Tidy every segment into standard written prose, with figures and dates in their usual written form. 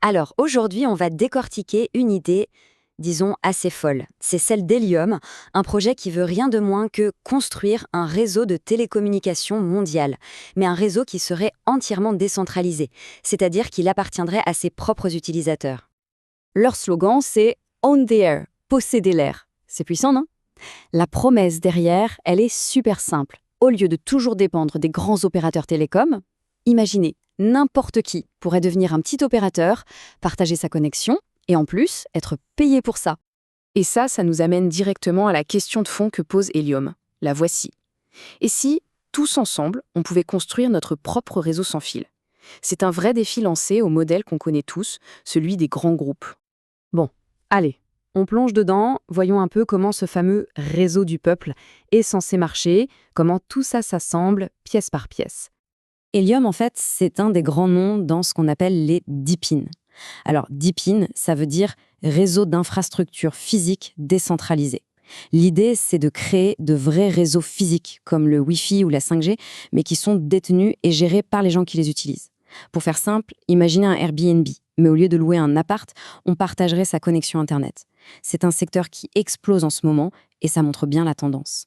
Alors, aujourd'hui, on va décortiquer une idée, disons, assez folle. C'est celle d'Helium, un projet qui veut rien de moins que construire un réseau de télécommunications mondial, mais un réseau qui serait entièrement décentralisé, c'est-à-dire qu'il appartiendrait à ses propres utilisateurs. Leur slogan, c'est Own the Air, posséder l'air. C'est puissant, non? La promesse derrière, elle est super simple. Au lieu de toujours dépendre des grands opérateurs télécoms, imaginez, n'importe qui pourrait devenir un petit opérateur, partager sa connexion et en plus être payé pour ça. Et ça nous amène directement à la question de fond que pose Helium. La voici. Et si, tous ensemble, on pouvait construire notre propre réseau sans fil? C'est un vrai défi lancé au modèle qu'on connaît tous, celui des grands groupes. Bon, allez, on plonge dedans, voyons un peu comment ce fameux réseau du peuple est censé marcher, comment tout ça s'assemble pièce par pièce. Helium, en fait, c'est un des grands noms dans ce qu'on appelle les DIPIN. Alors, DIPIN, ça veut dire réseau d'infrastructures physiques décentralisées. L'idée, c'est de créer de vrais réseaux physiques, comme le Wi-Fi ou la 5G, mais qui sont détenus et gérés par les gens qui les utilisent. Pour faire simple, imaginez un Airbnb, mais au lieu de louer un appart, on partagerait sa connexion Internet. C'est un secteur qui explose en ce moment, et ça montre bien la tendance.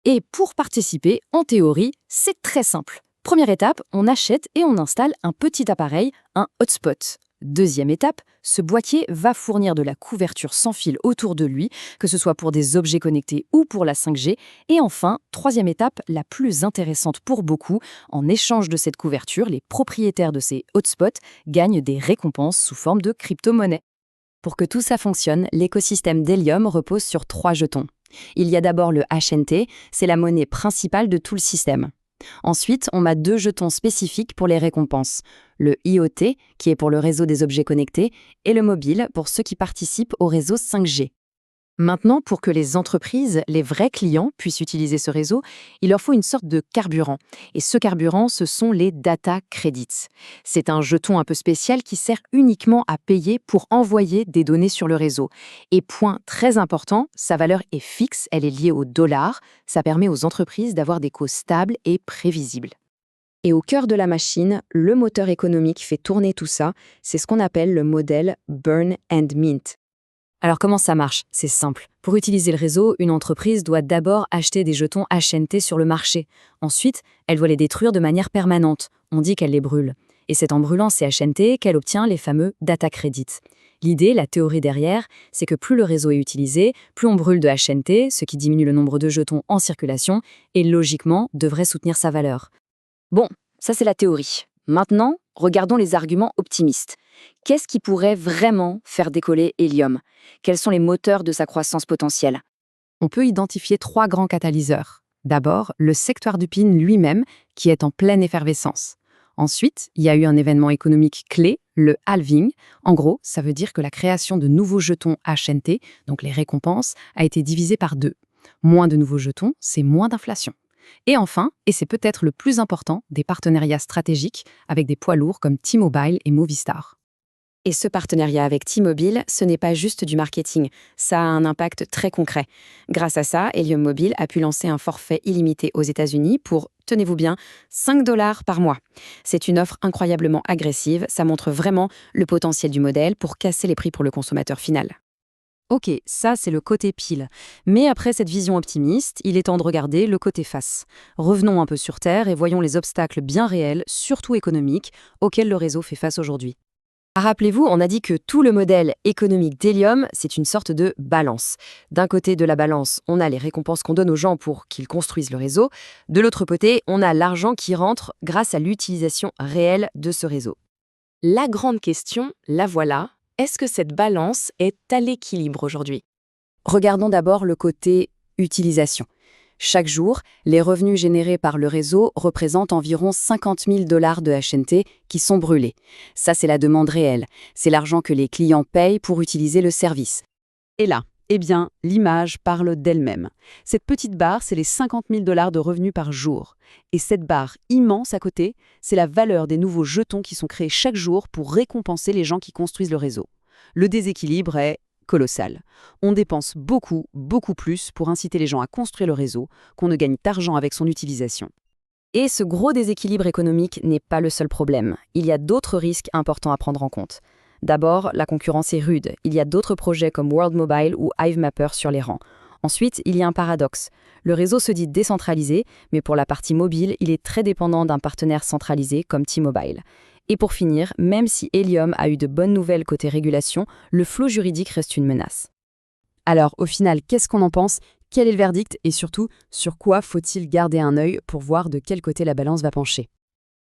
Et pour participer, en théorie, c'est très simple. Première étape, on achète et on installe un petit appareil, un hotspot. Deuxième étape, ce boîtier va fournir de la couverture sans fil autour de lui, que ce soit pour des objets connectés ou pour la 5G. Et enfin, troisième étape, la plus intéressante pour beaucoup, en échange de cette couverture, les propriétaires de ces hotspots gagnent des récompenses sous forme de crypto-monnaie. Pour que tout ça fonctionne, l'écosystème d'Helium repose sur 3 jetons. Il y a d'abord le HNT, c'est la monnaie principale de tout le système. Ensuite, on a 2 jetons spécifiques pour les récompenses. Le IoT, qui est pour le réseau des objets connectés, et le mobile, pour ceux qui participent au réseau 5G. Maintenant, pour que les entreprises, les vrais clients, puissent utiliser ce réseau, il leur faut une sorte de carburant. Et ce carburant, ce sont les data credits. C'est un jeton un peu spécial qui sert uniquement à payer pour envoyer des données sur le réseau. Et point très important, sa valeur est fixe, elle est liée au dollar. Ça permet aux entreprises d'avoir des coûts stables et prévisibles. Et au cœur de la machine, le moteur économique fait tourner tout ça. C'est ce qu'on appelle le modèle Burn and Mint. Alors comment ça marche? C'est simple. Pour utiliser le réseau, une entreprise doit d'abord acheter des jetons HNT sur le marché. Ensuite, elle doit les détruire de manière permanente. On dit qu'elle les brûle. Et c'est en brûlant ces HNT qu'elle obtient les fameux data credits. L'idée, la théorie derrière, c'est que plus le réseau est utilisé, plus on brûle de HNT, ce qui diminue le nombre de jetons en circulation et logiquement devrait soutenir sa valeur. Bon, ça c'est la théorie. Maintenant, regardons les arguments optimistes. Qu'est-ce qui pourrait vraiment faire décoller Helium? Quels sont les moteurs de sa croissance potentielle? On peut identifier 3 grands catalyseurs. D'abord, le secteur du PIN lui-même, qui est en pleine effervescence. Ensuite, il y a eu un événement économique clé, le halving. En gros, ça veut dire que la création de nouveaux jetons HNT, donc les récompenses, a été divisée par 2. Moins de nouveaux jetons, c'est moins d'inflation. Et enfin, et c'est peut-être le plus important, des partenariats stratégiques avec des poids lourds comme T-Mobile et Movistar. Et ce partenariat avec T-Mobile, ce n'est pas juste du marketing, ça a un impact très concret. Grâce à ça, Helium Mobile a pu lancer un forfait illimité aux États-Unis pour, tenez-vous bien, $5 par mois. C'est une offre incroyablement agressive, ça montre vraiment le potentiel du modèle pour casser les prix pour le consommateur final. Ok, ça c'est le côté pile. Mais après cette vision optimiste, il est temps de regarder le côté face. Revenons un peu sur Terre et voyons les obstacles bien réels, surtout économiques, auxquels le réseau fait face aujourd'hui. Rappelez-vous, on a dit que tout le modèle économique d'Helium, c'est une sorte de balance. D'un côté de la balance, on a les récompenses qu'on donne aux gens pour qu'ils construisent le réseau. De l'autre côté, on a l'argent qui rentre grâce à l'utilisation réelle de ce réseau. La grande question, la voilà. Est-ce que cette balance est à l'équilibre aujourd'hui? Regardons d'abord le côté utilisation. Chaque jour, les revenus générés par le réseau représentent environ $50 000 de HNT qui sont brûlés. Ça, c'est la demande réelle. C'est l'argent que les clients payent pour utiliser le service. Et là, eh bien, l'image parle d'elle-même. Cette petite barre, c'est les $50 000 de revenus par jour. Et cette barre immense à côté, c'est la valeur des nouveaux jetons qui sont créés chaque jour pour récompenser les gens qui construisent le réseau. Le déséquilibre est colossal. On dépense beaucoup, beaucoup plus pour inciter les gens à construire le réseau qu'on ne gagne d'argent avec son utilisation. Et ce gros déséquilibre économique n'est pas le seul problème. Il y a d'autres risques importants à prendre en compte. D'abord, la concurrence est rude. Il y a d'autres projets comme World Mobile ou HiveMapper sur les rangs. Ensuite, il y a un paradoxe. Le réseau se dit décentralisé, mais pour la partie mobile, il est très dépendant d'un partenaire centralisé comme T-Mobile. Et pour finir, même si Helium a eu de bonnes nouvelles côté régulation, le flou juridique reste une menace. Alors, au final, qu'est-ce qu'on en pense? Quel est le verdict? Et surtout, sur quoi faut-il garder un œil pour voir de quel côté la balance va pencher?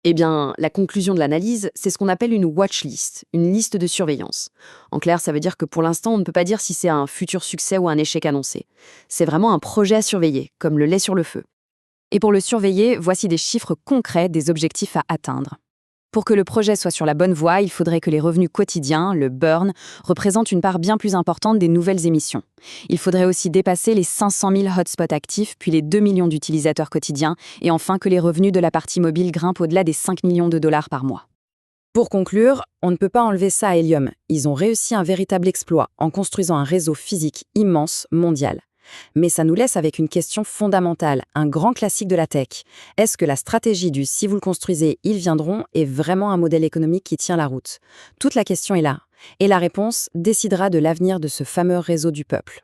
Eh bien, la conclusion de l'analyse, c'est ce qu'on appelle une watchlist, une liste de surveillance. En clair, ça veut dire que pour l'instant, on ne peut pas dire si c'est un futur succès ou un échec annoncé. C'est vraiment un projet à surveiller, comme le lait sur le feu. Et pour le surveiller, voici des chiffres concrets des objectifs à atteindre. Pour que le projet soit sur la bonne voie, il faudrait que les revenus quotidiens, le burn, représentent une part bien plus importante des nouvelles émissions. Il faudrait aussi dépasser les 500 000 hotspots actifs, puis les 2 millions d'utilisateurs quotidiens, et enfin que les revenus de la partie mobile grimpent au-delà des 5 millions de dollars par mois. Pour conclure, on ne peut pas enlever ça à Helium. Ils ont réussi un véritable exploit en construisant un réseau physique immense, mondial. Mais ça nous laisse avec une question fondamentale, un grand classique de la tech. Est-ce que la stratégie du « si vous le construisez, ils viendront » est vraiment un modèle économique qui tient la route? Toute la question est là. Et la réponse décidera de l'avenir de ce fameux réseau du peuple.